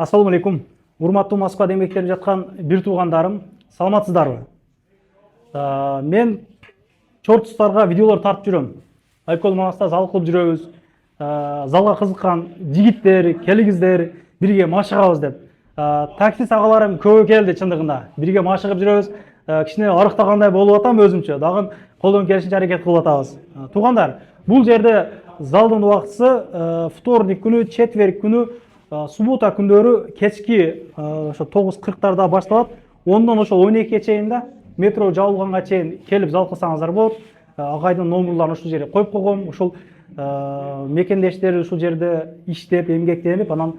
Ассаламу алейкум. Урматтуу Москвада эмгектенип жаткан бир туугандарым, саламатсыздарбы? Мен чортустарга видеолор тартып жүрөм. Айкол Манаста зал кылып жүрөбүз. Залга кызыккан жигиттер, келиңиздер, бирге машыгабыз деп. Таксист агаларым көп келди чындыгында. Бирге машыгып жүрөбүз. Кичине арыктагандай болуп атам өзүмчө. Дагы колдон келишинче аракет кылып атабыз. Туугандар, бул жерде залдын убактысы вторник күнү, четверг күнү, суббота күндөрү кечки ошо 9:40 башталат. Ондон ошо 12-ге чейин да метро жабылганга чейин келип зал кылсаңыздар болот. Агайдын номерларын ушул жерге коюп койгом. Ушул мекендештер ушул жерде иштеп, эмгектенип, анан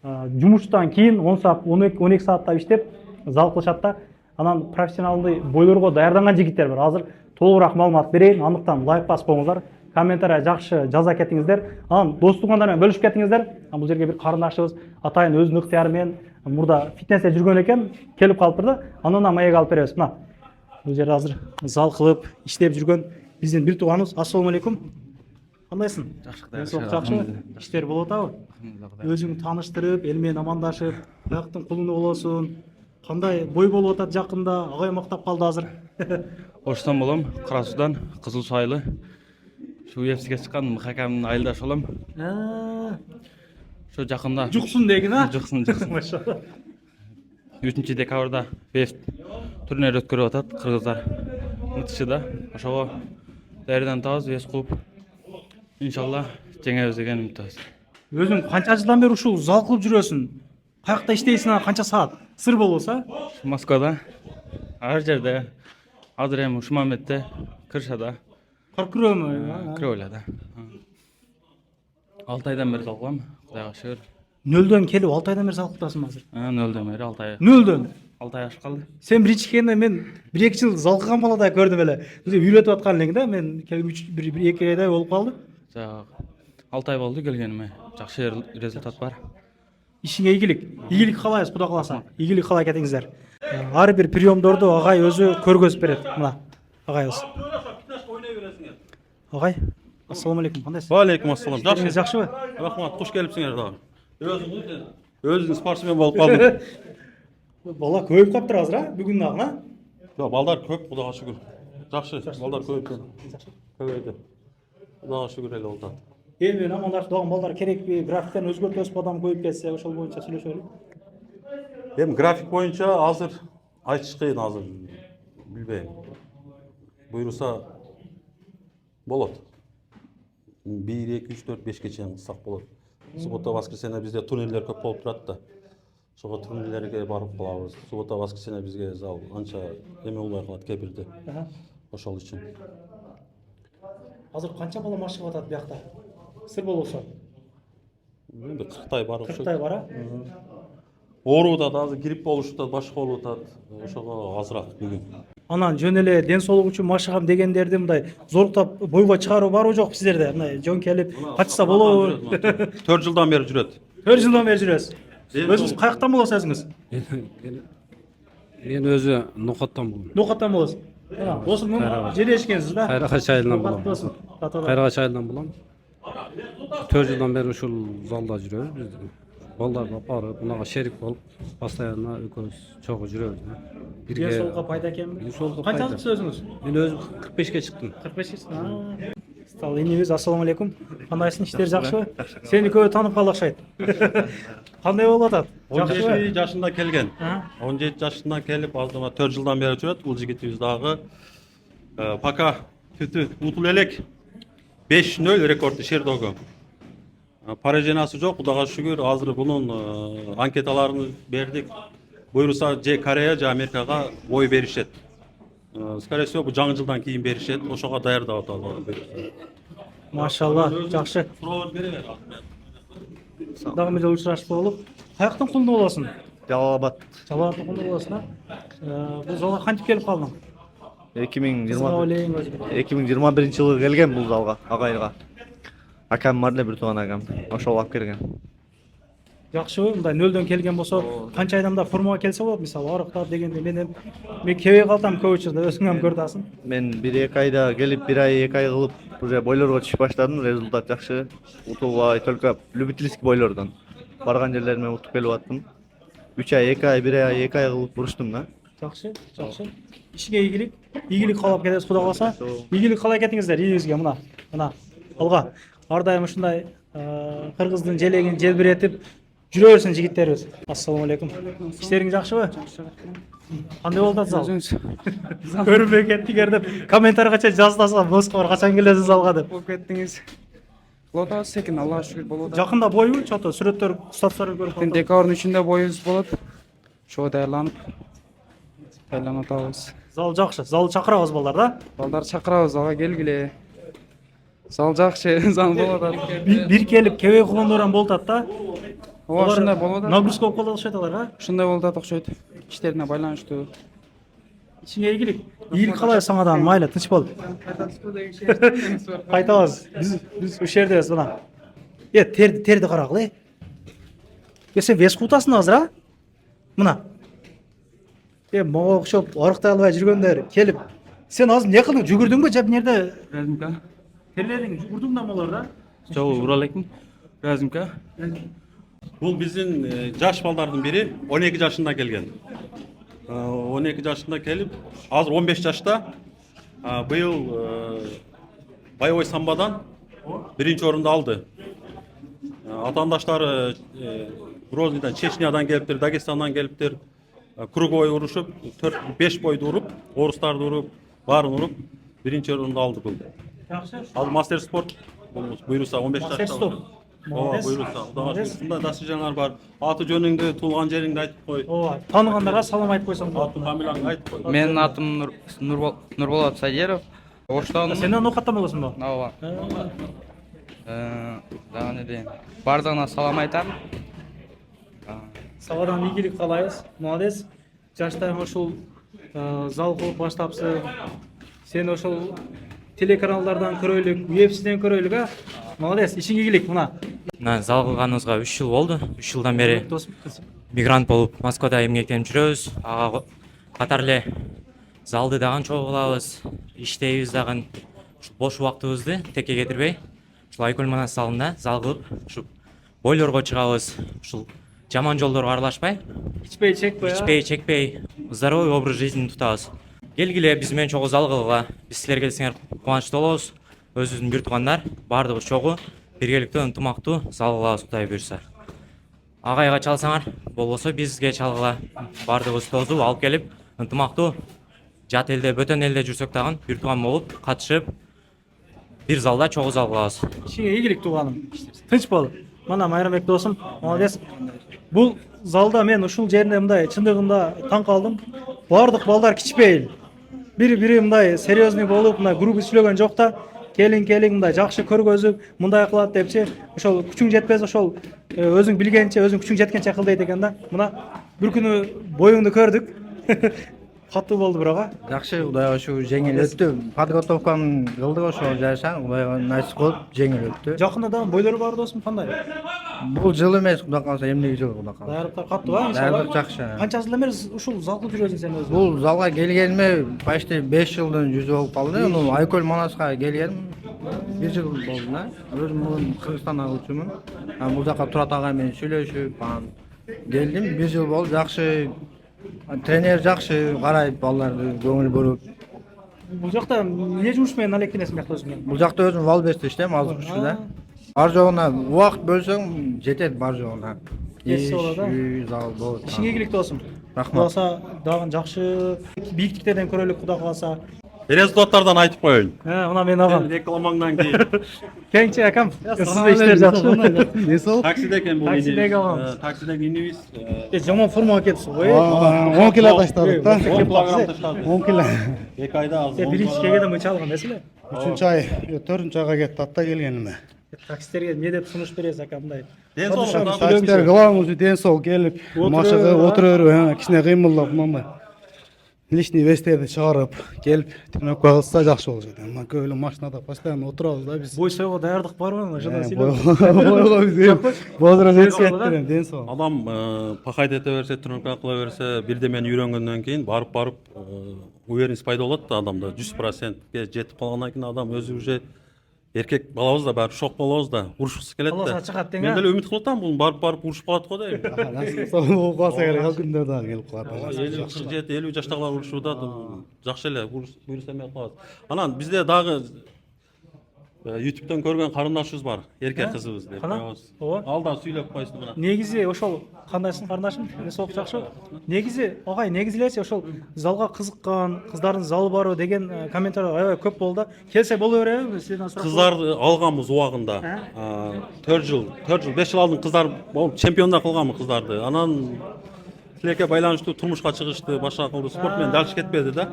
жумуштан кийин 10 саат, 12 сааттап иштеп зал кылышат да. Анан профессионалдуу бойлорго даярданган жигиттер бар. Азыр толугураак маалымат берейин. Андыктан лайк басып коюңуздар. Комментарий жакшы жаза кетиңиздер. Анан дос туугандар менен бөлүшүп кетиңиздер. Бул жерге бир карындашыбыз атайын өзүнүн ыктыяры менен мурда фитнесте жүргөн экен, келип калыптыр да. Анан маек алып беребиз. Мына бул жерде азыр зал кылып иштеп жүргөн биздин бир тууганыбыз. Ассаламу алейкум. Кандайсың? Жакшы. Жакшыбы? Иштер болуп атабы? Өзүңү тааныштырып, эл менен амандашып, каяктын кулуну болосуң? Кандай бой болуп атат жакында? Агай мактап калды азыр. Оштан болом, Кара Судан, Кызыл Суу айылы. Şu UFC'ге чыккан Мхакамдын айылдашы болом. Şu жакында. Жуксун деген, а? Жуксун. Машалла. 3 декабрда BEF турнир өткөрүп атат кыргыздар. МТШда. Ошого даярдан табыз вес кылып. Иншалла жеңебиз деген үмүттөбүз. Өзүң канча жылдан бери ушул зал кылып жүрөсүң? Каякта иштейсиң, канча саат? Сыр болбосо? Москвада, ар жерде, азыр эми Ушмаметте, Кыршада. Кыркырөмү? Кырөөлада. 6 айдан бери зал кылам, Кудайга шүгүр. Нөлдөн келип 6 айдан бери зал кыласың азыр. Нөлдөн бери 6 ай. Нөлдөн? 6 ай ашып калды. Сен биринчи келгенде мен 1-2 жыл зал кылган баладай көрдүм эле. Өзү үйрөтүп аткан элең да, мен келип 1-2 айдай болуп калды. 6 ай болду келгениме. Жакшы результат бар. Ишиңе ийгилик. Ийгилик каалайбыз, Кудай кааласа. Ийгилик каалай кетиңиздер. Ар бир приемдорду агай өзү көргөзүп берет. Мына агайыбыз. Агай, ассаламу алейкум. Кандайсыз? Алейкум ассалам. Жакшы. Жакшыбы? Рахмат, куш келипсиңер дагы. Өзүң спортсмен болуп калдың. Бала көбөйүп калыптыр азыр, а? Бүгүн дагы, а? Жок, балдар көп, Кудайга шүгүр. Жакшы, балдар көбөйдү. Көбөйдү. Кудайга шүгүр эле болду. Эл менен амандашып турган балдар керекпи? Графиктен өзгөртөбүз, адам көбөйүп кетсе, ошол боюнча сүйлөшөлү. Эми график боюнча азыр айтыш кыйын азыр. Билбейм. Буйруса болот. 1, 2, 3, 4, 5ке чейин кылсак болот. Суббота, воскресенье бизде турнирлер көп болуп турат да. Ошого турнирлерге барып калабыз. Суббота, воскресенье бизге зал анча эме болбой калат кепирде. Ошол үчүн. Азыр канча бала машыгып атат биякта? Сыр болбосо. Эми 40 бар окшойт. 40 бар, а? Оору да азыр грипп болушу да башка болуп атат. Ошого азыраак бүгүн. Анан жөн эле ден соолук үчүн машыгам дегендерди мындай зоруктап бойго чыгаруу барбы жок сиздерде? Мындай жөн келип качса болобу? 4 жылдан бери жүрөт. 4 жылдан бери жүрөсүз. Өзүңүз каяктан болосуз өзүңүз? Мен өзү Нокоттон болом. Нокоттон болосуз. Осы жерешкенсиз да? Кайракач айылынан болом. Кайракач Кайракач айылынан болом. 4 жылдан бери ушул залда жүрөбүз биз. Балдарга барып, мынага шерик болуп, постоянно экөөбүз чогуу жүрөбүз. Ден соолукка пайда экенби? Канчалыксыз өзүңүз? Мен өзүм 45ке чыктым. 45 чыктым. Стал энебиз, ассаламу алейкум. Кандайсың, иштер жакшыбы? Сени көбү таанып калды окшойт. Кандай болуп атат? 17 жашында келген. 17 жашында келип, азыр 4 жылдан бери жүрөт. Бул жигитибиз дагы пока бүтү утул элек 5-0 рекорду Шердого. Поражениясы жок, Кудайга шүгүр. Азыр бунун анкеталарын бердик. Буйруса же Корея, же Америкага ой беришет. Скорее всего, бул жаңы жылдан кийин беришет. Ошого даярдап атабыз. Машалла, жакшы. Дагы бир жолу учурашып болуп. Каяктын кулуну болосуң? Жалал-Абад. Жалал-Абадтын кулуну болосуң, а? Бул залга кантип келип калдың? 2021 жылы келген бул залга, агайга. Акам бар эле, бир тууган акам. Ошол алып келген. Жакшыбы? Мындай нөлдөн келген болсо, канча айдамда формага келсе болот, мисалы арыктап дегенде мен кебей калтам көп учурда, өзүң ham көрүп атасың. Мен 1-2 айда келип, 1 ай 2 ай кылып, уже бойлорго түшүп баштадым, результат жакшы. Утулбай, только любительский бойлордон. Барган жерлериме утуп келип аттым. 3 ay, 2 ay, 1 ay, 2 ay kılıp vuruştum da. Жақсы, жақсы. Ішіңе игілік қалап кетесіз, Құда қаласа. Игілік қалай кетіңіздер, үйіңізге мына алға. Ардайым ушундай қырғыздың желегін желбіретіп жүре берсін жігіттеріміз. Ассалаумағалейкум. Işтериңиз жакшыбы? Кандай болуп атасыз? Көрүнбөй кеттиңер деп комментарийга жаздасаңар, Москвага качан келесиз залга деп. Болып кеттіңіз. Болот атабыз экен, Аллага шүгүр болот. Жакында бойбу, чото сүрөттөр, статустарын көрүп калдым. Декабрдын ичинде боюбуз болот. Ошого даярданып атабыз. Зал жакшы, зал чакырабыз балдар да. Балдар чакырабыз, залга келгиле. Зал жакшы, зал болот атат. Бир келип кебей кулондорун болуп атат да. Ооба, ушундай болуп атат. Нагрузка болуп калат окшойт алар, а? Ушундай болуп атат окшойт. Иштерине байланыштуу. Ичиңе ийгилик калай саңадан майлы, тынч бол. Кайтабыз. Биз ушул жердебиз мына. Терди карагыла. Сен вес кутасың азыр, а? Мына. Мага окшоп арыктай албай жүргөндөр келип, сен азыр эмне кылдың? Жүгүрдүңбү же жерде? Разимка. Терлериң жүгүрдүң да молор да? Жоо ура элекмин. Разимка. Бул биздин жаш балдардын бири 12 жашында келген. 12 жашында келип, азыр 15 жашта. Быйыл боевой самбодан биринчи орунду алды. Атаандаштары Грознийдан, Чечнядан келиптир, Дагестандан келиптир. Круговой урушуп, 4-5 бойду уруп, орустарды уруп, баарын уруп, биринчи орунду алды бул. Жакшы. Ал мастер спорт буйруса 15 жашта. Мастер спорт. Ооба, буйруса. Кудайга ушундай достижениялар бар. Аты жөнүңдү, туулган жериңди айтып кой. Ооба, тааныгандарга салам айтып койсоң болот. Атын фамилияңды айтып кой. Менин атым Нурболот Сайдеров. Оштан. Сен окаттан болосуңбу? Ооба. Дагы эмне дейин? Бардыгына салам айтам. Сабадан ийгилик каалайбыз. Молодец. Жаштайым ушул зал кылып баштапсың. Сен ошол телеканалдардан көрөйлүк, UFC'ден көрөйлүк, а? Молодец, ишиң ийгилик мына. Мына зал кылганыбызга 3 жыл болду. 3 жылдан бери Досым. мигрант болуп Москвада эмгектенип жүрөбүз. Ага катар эле залды дагы чогуу кылабыз. Иштейбиз дагы. Ушул бош убактыбызды текке кетирбей, ушул Айкөл Манас залында зал кылып, ушу бойлорго чыгабыз. Ушул жаман жолдорго аралашпай, Ичпей чекпей, здоровый образ жизни тутабыз. Келгиле биз менен чогуу зал кылууга. Биз силер келсеңер кубанычтуу болобуз. Өзүбүздүн бир туугандар, баардыгыбыз чогуу, биргеликтүү, ынтымактуу зал кылабыз, Кудай буйрса. Агайга чалсаңар, болбосо бизге чалгыла. Баардыгыбыз тозуп алып келип, ынтымактуу жат элде, бөтөн элде жүрсөк дагы бир тууган болуп, катышып, бир залда чогуу зал кылабыз. Ишиңе ийгилик тууганым. Тынч бол. Мана Майрамбек досум, молодец. Бул залда мен ушул жеринде мындай чындыгында таң калдым. Бардык балдар кичпейил. Бири мындай серьезный болуп, мындай группа сүйлөгөн жок да. Келиң мындай жакшы көргөзүп, мындай кылат депчи, ошол күчүң жетпес, ошол өзүң билгенче, өзүң күчүң жеткенче кыл дейт экен да. Мына бир күнү боюңду көрдүк. Катуу болду бирок, а? Жакшы, Кудайга шүгүр жеңил өттү. Подготовканы кылдык ошол жашаң, Кудайга насип кылып жеңил өттү. Жакында дагы бойлор бар досум, кандай? Бул жыл эмес, Кудай калса, эмнеги жыл Кудай калса. Даярдыктар каттуу, а? Иншалла. Даярдык жакшы. Канча жыл эмес ушул зал кылып жүрөсүң сен өзүң? Бул залга келгениме почти 5 жылдын жүзү болуп калды. Муну Айкөл Манаска келгеним 1 жыл болду да. Өзүм муну Кыргызстанда кылчумун. Бул жака Турат ага менен сүйлөшүп, анан келдим. 1 жыл болду, жакшы. Тренер жакшы карайт балдарды, көңүл буруп. Бул жакта эмне жумуш менен алектенесиң бияқта өзүң? Бул жакта өзүм Валбесте иштейм, азыр ушуда. Бар жогуна убакыт бөлсөң жетет бар жогуна. Эссе болот, а? Зал болот. Ишиңе ийгилик досум. Рахмат. Каласа дагы жакшы бийиктиктерден көрөлүк, Кудай каласа. Результаттардан айтып коеюн. Мына мен агам. Рекламаңдан кийин. Кеңчи акам. Сизде иштер жакшы. Таксиде экен бул. Таксидеги агам. Таксидеги инибиз. Жаман формага кетипсиз го. 10 кило таштадык да. 10 килограмм таштадык. 10 кило. 2 айда азыр. Биринчи кегеде мынча алган эмес эле? 3-чү ай, 4-чү айга кетти атта келгениме. Таксистерге эмне деп сунуш бересиз ака мындай? Ден соолук. Таксилер кылабыз ден соолук келип, машыгып, отура берип, кичине кыймылдап, мындай лишний вестерди чыгарып, келип, тренировка кылса жакшы болчу экен. Мына көп эле машинада постоянно отурабыз да биз. Бой сойго даярдык барбы? Ошондон Бойго биз возраст жеткенде ден соолук. Адам пахайт эте берсе, тренировка кыла берсе, бирдемени үйрөнгөндөн кийин барып уверенность пайда болот да адамда 100%ге жетип калгандан кийин адам өзү уже Эркек балабыз да баары шок болобуз да, урушкусу келет Алла да. чыгат дең, Мен а? деле үмүт кылып атам, бул барып урушуп калат го дейм. Болуп калса керек, ал күндө дагы келип калат. 50-47 жаштагылар урушууда жакшы эле буйруса эмне кылабыз. Анан бизде дагы YouTube'дан көргөн карындашыбыз бар, эркек кызыбыз деп Кана? коебуз. Ооба. Ал да сүйлөп койсун мына. Негизи ошол кандайсың карындашым? Мен соок жакшы. Негизи агай, негизи элечи ошол залга кызыккан, кыздардын залы барбы деген комментарийлер аябай көп болду да. Келсе боло береби? Сизден сурап. Кыздарды алганбыз убагында. 4 жыл, 5 жыл алдын кыздар чемпиондор кылганбыз кыздарды. Анан тилекке байланыштуу турмушка чыгышты, башка кылды, спорт менен дальше кетпеди да.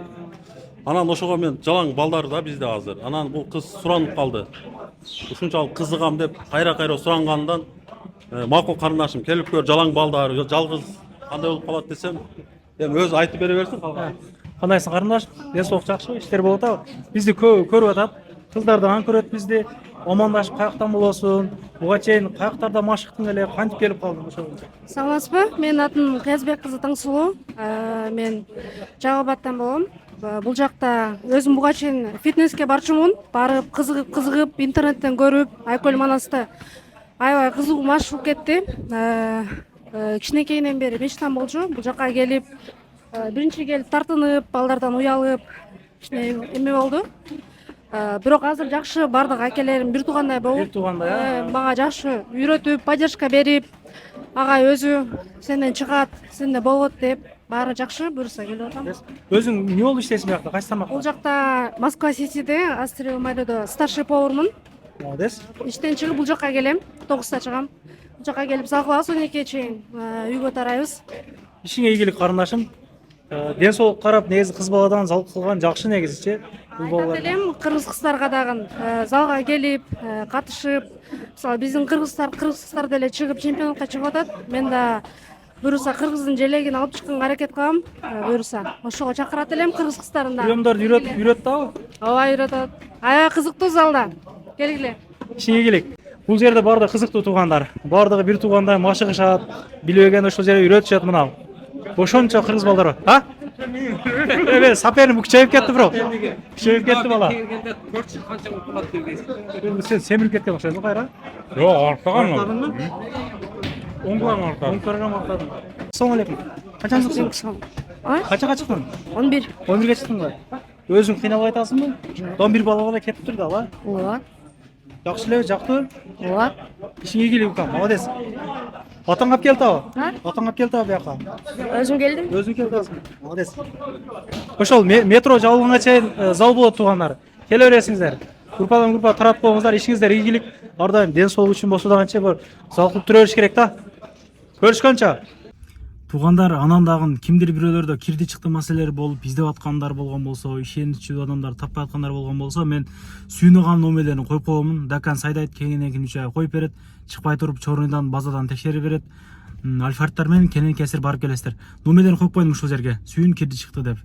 Анан ошого мен жалаң балдар да бизде азыр. Анан бул кыз суранып калды. Ушунчалык кызыгам деп кайра сурангандан макул карындашым келип көр, жалаң балдар, жалгыз кандай болуп калат десем, эми өзү айтып бере берсин калган. Кандайсың карындаш? Ден соок жакшы, иштер болуп атабы? Бизди көрүп атат. Кыздардан көрөт бизди. Омандашып каяктан болосуң? Буга чейин каяктарда машыктың эле, кантип келип калдың ошол? Саламатсызбы? Менин атым Кыязбек кызы Таңсулуу. Мен Жаңы Абадтан болом. Бул жакта өзүм буга чейин фитнеске барчумун. Барып кызыгып интернеттен көрүп, Айкөл Манасты аябай кызыгуу машык кетти. Кичинекейинен бери мечтам болчу. Бул жакка келип, биринчи келип тартынып, балдардан уялып, кичине эме болду. Бирок азыр жакшы, бардык акелерим бир туугандай болуп, Бир туугандай, мага жакшы үйрөтүп, поддержка берип, агай өзү сенден чыгат, сенде болот деп, баары жакшы, буюрса келип атам. Өзүң эмне болуп иштейсиң бу жакта? Кайсы тармакта? Бул жакта Москва Ситиде, Астрия Майдодо старший повармын. Молодец. Иштен чыгып бул жакка келем, 9-та чыгам. Бул жакка келип зал кылабыз, 12-ге чейин үйгө тарайбыз. Ишиңе ийгилик карындашым. Ден соолук карап, негизи кыз баладан зал кылган жакшы негизичи. Айтат элем кыргыз кыздарга дагы залга келип, катышып, мисалы биздин кыргыз кыздар деле чыгып чемпионатка чыгып атат. Мен да буюрса кыргыздын желегин алып чыкканга аракет кылам. Буюрса ошого чакырат элем кыргыз кыздарын да. Приемдорду үйрөт дагы. Ооба, үйрөтөт. Аябай кызыктуу залда. Келгиле. Ишиңе ийгилик. Бул жерде баардыгы кызыктуу туугандар. Баардыгы бир туугандай машыгышат, билбеген ошол жерде үйрөтүшөт мына. Ошончо кыргыз балдар. А? Эме саперим күчөйүп кетти бирок. Күчөйүп кетти бала. Келгенде 4 жыл канча болуп калат келгенсиң? Сен семирип кеткен окшойсуң кайра? Жок, артаган. Оң программа артадым. Ассалам алейкум. Качан Качага чыктың? 11. 11ге чыктыңбы? Өзүң кыйналып айтасыңбы? 11 бала эле кетип тур да, ала. Ооба. Жакшы эле, жактуу. Ооба. Ишиңе ийгилик, молодец. Атаң алып келди абы? А? Атаң алып келди абы бияка? Өзүм келдим. Өзүң келдиңби? Молодец. Ошол метро жабылганга чейин зал болот туугандар. Келе бересиңиздер. Группадан группа таратып коюңуздар, ишиңиздер ийгилик. Ар дайым ден соолук үчүн болсо дагы бир зал кылып тура бериш керек да. Көрүшкөнчө. Туугандар, анан дагы кимдир бирөөлөрдө кирди чыкты маселелер болуп, издеп аткандар болгон болсо, ишеничүү адамдар таппай аткандар болгон болсо, мен сүйүнүган номерлерин коюп коёмун. Дакан сайдайт кеңинен кийин 3 ай коюп берет. Чыкпай туруп чорундан базадан текшерип берет. Альфардтар менен кенен кесир барып келесиздер. Номерлерин коюп коюдум ушул жерге. Сүйүн кирди чыкты деп.